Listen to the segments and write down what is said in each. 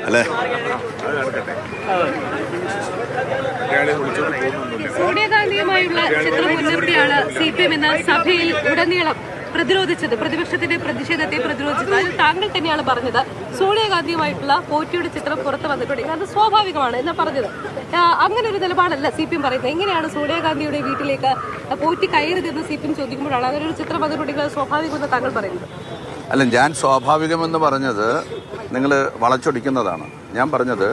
അല്ലേ? സോണിയാഗാന്ധിയുമായുള്ള ചിത്രം മുൻനിർത്തിയാണ് CPM എന്ന സഭയിൽ ഉടനീളം പ്രതിരോധിച്ചത്, പ്രതിപക്ഷത്തിന്റെ പ്രതിഷേധത്തെ പ്രതിരോധിച്ചത്. അതിൽ താങ്കൾ തന്നെയാണ് പറഞ്ഞത് സോണിയാഗാന്ധിയുമായിട്ടുള്ള പോറ്റിയുടെ ചിത്രം പുറത്തു വന്നിട്ടുണ്ടെങ്കിൽ അത് സ്വാഭാവികമാണ് എന്നാ പറഞ്ഞത്. അങ്ങനെ ഒരു നിലപാടല്ല CPM പറയുന്നത്. എങ്ങനെയാണ് സോണിയാഗാന്ധിയുടെ വീട്ടിലേക്ക് പോറ്റി കയറിയതെന്ന് CPM ചോദിക്കുമ്പോഴാണ് അങ്ങനെ ഒരു ചിത്രം വന്നിട്ടുണ്ടെങ്കിൽ അത് സ്വാഭാവികമെന്ന് താങ്കൾ പറയുന്നത്? അല്ല, ഞാൻ സ്വാഭാവികമെന്ന് പറഞ്ഞത് നിങ്ങൾ വളച്ചൊടിക്കുന്നതാണ്. ഞാൻ പറഞ്ഞത്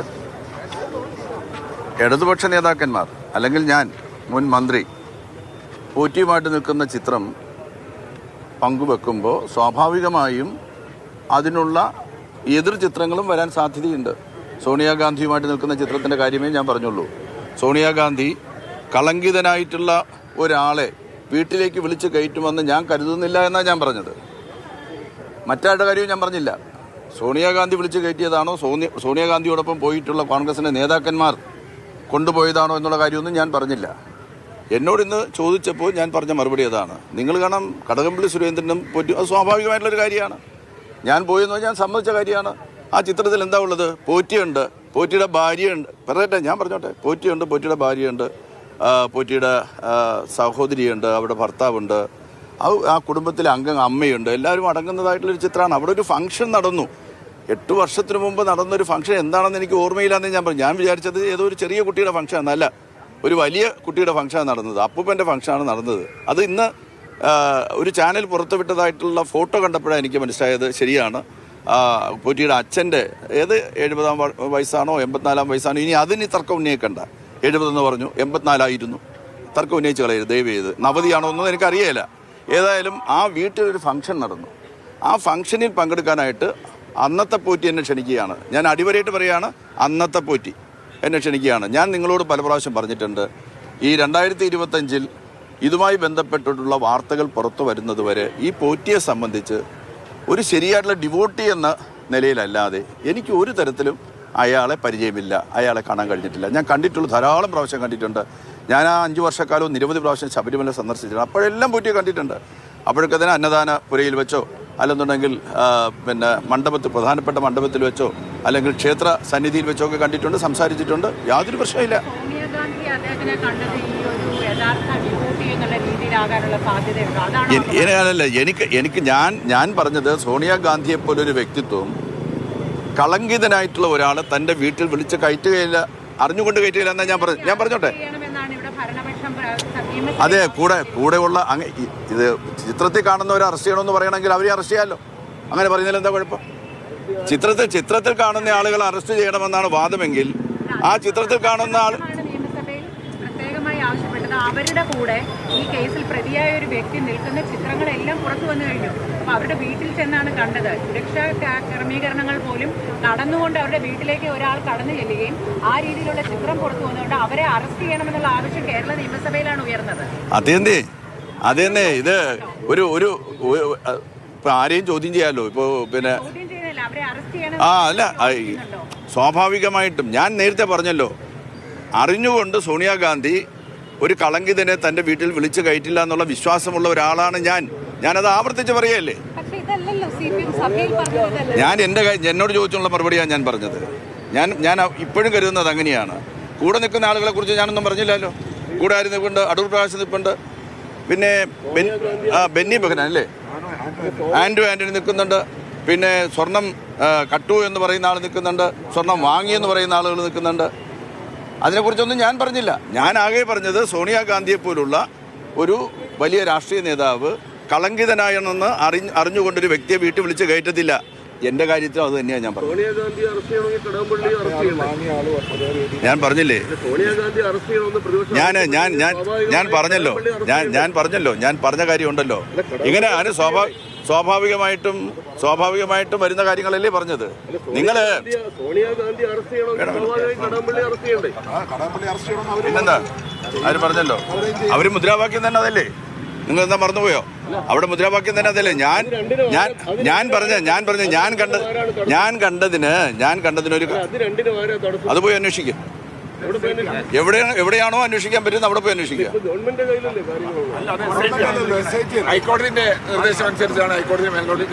ഇടതുപക്ഷ നേതാക്കന്മാർ അല്ലെങ്കിൽ ഞാൻ മുൻ മന്ത്രി പോറ്റിയുമായിട്ട് നിൽക്കുന്ന ചിത്രം പങ്കുവെക്കുമ്പോൾ സ്വാഭാവികമായും അതിനുള്ള എതിർ ചിത്രങ്ങളും വരാൻ സാധ്യതയുണ്ട്. സോണിയാഗാന്ധിയുമായിട്ട് നിൽക്കുന്ന ചിത്രത്തിൻ്റെ കാര്യമേ ഞാൻ പറഞ്ഞുള്ളൂ. സോണിയാഗാന്ധി കളങ്കിതനായിട്ടുള്ള ഒരാളെ വീട്ടിലേക്ക് വിളിച്ച് കയറ്റുമെന്ന് ഞാൻ കരുതുന്നില്ല എന്നാണ് ഞാൻ പറഞ്ഞത്. മറ്റാരുടെ കാര്യവും ഞാൻ പറഞ്ഞില്ല. സോണിയാഗാന്ധി വിളിച്ച് കയറ്റിയതാണോ, സോണിയാഗാന്ധിയോടൊപ്പം പോയിട്ടുള്ള കോൺഗ്രസിൻ്റെ നേതാക്കന്മാർ കൊണ്ടുപോയതാണോ എന്നുള്ള കാര്യമൊന്നും ഞാൻ പറഞ്ഞില്ല. എന്നോട് ഇന്ന് ചോദിച്ചപ്പോൾ ഞാൻ പറഞ്ഞ മറുപടി അതാണ്. നിങ്ങൾ കാണാം, കടകംപള്ളി സുരേന്ദ്രനും പോറ്റി, അത് സ്വാഭാവികമായിട്ടുള്ളൊരു കാര്യമാണ്. ഞാൻ പോയെന്ന് ഞാൻ സമ്മതിച്ച കാര്യമാണ്. ആ ചിത്രത്തിൽ എന്താ ഉള്ളത്? പോറ്റിയുണ്ട്, പോറ്റിയുടെ ഭാര്യയുണ്ട്. പറയട്ടെ, ഞാൻ പറഞ്ഞോട്ടെ. പോറ്റിയുണ്ട്, പോറ്റിയുടെ ഭാര്യയുണ്ട്, പോറ്റിയുടെ സഹോദരിയുണ്ട്, അവിടെ ഭർത്താവുണ്ട്, ആ കുടുംബത്തിലെ അമ്മയുണ്ട്, എല്ലാവരും അടങ്ങുന്നതായിട്ടുള്ളൊരു ചിത്രമാണ്. അവിടെ ഒരു ഫംഗ്ഷൻ നടന്നു. 8 വർഷത്തിന് മുമ്പ് നടന്നൊരു ഫംഗ്ഷൻ എന്താണെന്ന് എനിക്ക് ഓർമ്മയില്ലാന്ന് ഞാൻ പറഞ്ഞു. ഞാൻ വിചാരിച്ചത് ഏതോ ഒരു ചെറിയ കുട്ടിയുടെ ഫംഗ്ഷൻ എന്നല്ല, ഒരു വലിയ കുട്ടിയുടെ ഫംഗ്ഷനാണ് നടന്നത്. അപ്പൂപ്പൻ്റെ ഫംഗ്ഷനാണ് നടന്നത്. അത് ഇന്ന് ഒരു ചാനൽ പുറത്തുവിട്ടതായിട്ടുള്ള ഫോട്ടോ കണ്ടപ്പോഴാണ് എനിക്ക് മനസ്സിലായത് ശരിയാണ്. പോറ്റിയുടെ അച്ഛൻ്റെ 70-ാം വയസ്സാണോ 84-ാം വയസ്സാണോ, ഇനി അതിന് തർക്കം ഉന്നയിക്കണ്ട. 70 എന്ന് പറഞ്ഞു, 84 തർക്കം ഉന്നയിച്ച് കളയരുത് ദയവ് ചെയ്ത്. നവതിയാണോ ഒന്നും എനിക്കറിയില്ല. ഏതായാലും ആ വീട്ടിലൊരു ഫംഗ്ഷൻ നടന്നു. ആ ഫംഗ്ഷനിൽ പങ്കെടുക്കാനായിട്ട് അന്നത്തെ പോറ്റി എന്നെ ക്ഷണിക്കുകയാണ്. ഞാൻ അടിവരയിട്ട് പറയുകയാണ്, അന്നത്തെ പോറ്റി എന്നെ ക്ഷണിക്കുകയാണ്. ഞാൻ നിങ്ങളോട് പല പ്രാവശ്യം പറഞ്ഞിട്ടുണ്ട്, ഈ 2025 ഇതുമായി ബന്ധപ്പെട്ടിട്ടുള്ള വാർത്തകൾ പുറത്തു വരുന്നത് വരെ ഈ പോറ്റിയെ സംബന്ധിച്ച് ഒരു ശരിയായിട്ടുള്ള ഡിവോട്ടി എന്ന നിലയിലല്ലാതെ എനിക്ക് ഒരു തരത്തിലും അയാളെ പരിചയമില്ല, അയാളെ കാണാൻ കഴിഞ്ഞിട്ടില്ല. ഞാൻ കണ്ടിട്ടുള്ള ധാരാളം പ്രാവശ്യം കണ്ടിട്ടുണ്ട്. ഞാൻ ആ 5 വർഷക്കാലവും നിരവധി പ്രാവശ്യം ശബരിമല സന്ദർശിച്ചിട്ടുണ്ട്. അപ്പോഴെല്ലാം പോറ്റിയെ കണ്ടിട്ടുണ്ട്. അപ്പോഴൊക്കെ തന്നെ അന്നദാന പുരയിൽ വെച്ചോ അല്ലെന്നുണ്ടെങ്കിൽ പിന്നെ പ്രധാനപ്പെട്ട മണ്ഡപത്തിൽ വെച്ചോ അല്ലെങ്കിൽ ക്ഷേത്ര സന്നിധിയിൽ വെച്ചോ ഒക്കെ കണ്ടിട്ടുണ്ട്, സംസാരിച്ചിട്ടുണ്ട്. യാതൊരു പ്രശ്നമില്ല. അല്ല, എനിക്ക് ഞാൻ പറഞ്ഞത് സോണിയാഗാന്ധിയെ പോലൊരു വ്യക്തിത്വം കളങ്കിതനായിട്ടുള്ള ഒരാളെ തൻ്റെ വീട്ടിൽ വിളിച്ച് കയറ്റുകയില്ല, അറിഞ്ഞുകൊണ്ട് കയറ്റുകയില്ല എന്നാ ഞാൻ പറഞ്ഞോട്ടെ. അതെ, കൂടെയുള്ള ഇത് ചിത്രത്തിൽ കാണുന്നവരെ അറസ്റ്റ് ചെയ്യണമെന്ന് പറയണമെങ്കിൽ അവരെ അറസ്റ്റ് ചെയ്യാമല്ലോ. അങ്ങനെ പറയുന്നതിൽ എന്താ കുഴപ്പം? ചിത്രത്തിൽ കാണുന്ന ആളുകളെ അറസ്റ്റ് ചെയ്യണമെന്നാണ് വാദമെങ്കിൽ ആ ചിത്രത്തിൽ കാണുന്ന ആൾ ആവശ്യപ്പെട്ടത് അവരുടെ കൂടെ ഈ കേസിൽ പ്രതിയായ ഒരു വ്യക്തി നിൽക്കുന്ന ചിത്രങ്ങളെല്ലാം പുറത്തു വന്നു കഴിഞ്ഞു. അപ്പൊ അവരുടെ വീട്ടിൽ ചെന്നാണ് കണ്ടത്. സുരക്ഷാ ക്രമീകരണങ്ങൾ പോലും നടന്നുകൊണ്ട് അവരുടെ വീട്ടിലേക്ക് ഒരാൾ കടന്നു ചെല്ലുകയും ആ രീതിയിലുള്ള ചിത്രം പുറത്തു വന്നുകൊണ്ട് അവരെ അറസ്റ്റ് ചെയ്യണമെന്നുള്ള ആവശ്യം കേരള നിയമസഭയിലാണ് ഉയർന്നത്. അതെന്നെ ഇത് ഒരു ആരെയും ചോദ്യം ചെയ്യാമല്ലോ. ഇപ്പോ പിന്നെ അവരെ അറസ്റ്റ് ചെയ്യണം. അല്ല, സ്വാഭാവികമായിട്ടും ഞാൻ നേരത്തെ പറഞ്ഞല്ലോ, അറിഞ്ഞുകൊണ്ട് സോണിയാഗാന്ധി ഒരു കളങ്കിതനെ തൻ്റെ വീട്ടിൽ വിളിച്ചു കയറ്റില്ല എന്നുള്ള വിശ്വാസമുള്ള ഒരാളാണ് ഞാനത് ആവർത്തിച്ച് പറയല്ലേ. ഞാൻ എന്നോട് ചോദിച്ചുള്ള മറുപടിയാണ് ഞാൻ പറഞ്ഞത്. ഞാൻ ഇപ്പോഴും കരുതുന്നത് അങ്ങനെയാണ്. കൂടെ നിൽക്കുന്ന ആളുകളെ കുറിച്ച് ഞാനൊന്നും പറഞ്ഞില്ലല്ലോ. കൂടെ ആര് നിൽപ്പുണ്ട്? അടൂർ പ്രകാശ് നിൽപ്പുണ്ട്, പിന്നെ ബെന്നി ബെഹനാൻ അല്ലേ, ആൻ്റണി നിൽക്കുന്നുണ്ട്, പിന്നെ സ്വർണം കട്ടു എന്ന് പറയുന്ന ആൾ നിൽക്കുന്നുണ്ട്, സ്വർണം വാങ്ങിയെന്ന് പറയുന്ന ആളുകൾ നിൽക്കുന്നുണ്ട്. അതിനെക്കുറിച്ചൊന്നും ഞാൻ പറഞ്ഞില്ല. ഞാൻ ആകെ പറഞ്ഞത് സോണിയാഗാന്ധിയെ പോലുള്ള ഒരു വലിയ രാഷ്ട്രീയ നേതാവ് കളങ്കിതനായെന്ന് അറിഞ്ഞുകൊണ്ടൊരു വ്യക്തിയെ വീട്ടിൽ വിളിച്ച് കയറ്റത്തില്ല. എൻ്റെ കാര്യത്തിൽ അത് തന്നെയാണ് ഞാൻ പറഞ്ഞത്. ഞാൻ പറഞ്ഞില്ലേ, ഞാൻ പറഞ്ഞല്ലോ, ഞാൻ പറഞ്ഞ കാര്യമുണ്ടല്ലോ. ഇങ്ങനെ അതിന് സ്വാഭാവികമായിട്ടും വരുന്ന കാര്യങ്ങളല്ലേ പറഞ്ഞത്. നിങ്ങൾ പിന്നെന്താ അവര് പറഞ്ഞല്ലോ, അവര് മുദ്രാവാക്യം തന്നെ അതല്ലേ. നിങ്ങൾ എന്താ മറന്നുപോയോ? അവിടെ മുദ്രാവാക്യം തന്നെ അതല്ലേ. ഞാൻ കണ്ടതിനൊരു അത് പോയി അന്വേഷിക്കും. എവിടെയാണോ അന്വേഷിക്കാൻ പറ്റുന്നത് അവിടെ പോയി അന്വേഷിക്കുക. ഹൈക്കോടതിന്റെ നിർദ്ദേശം അനുസരിച്ചാണ് ഹൈക്കോടതി മേൽക്കോടതി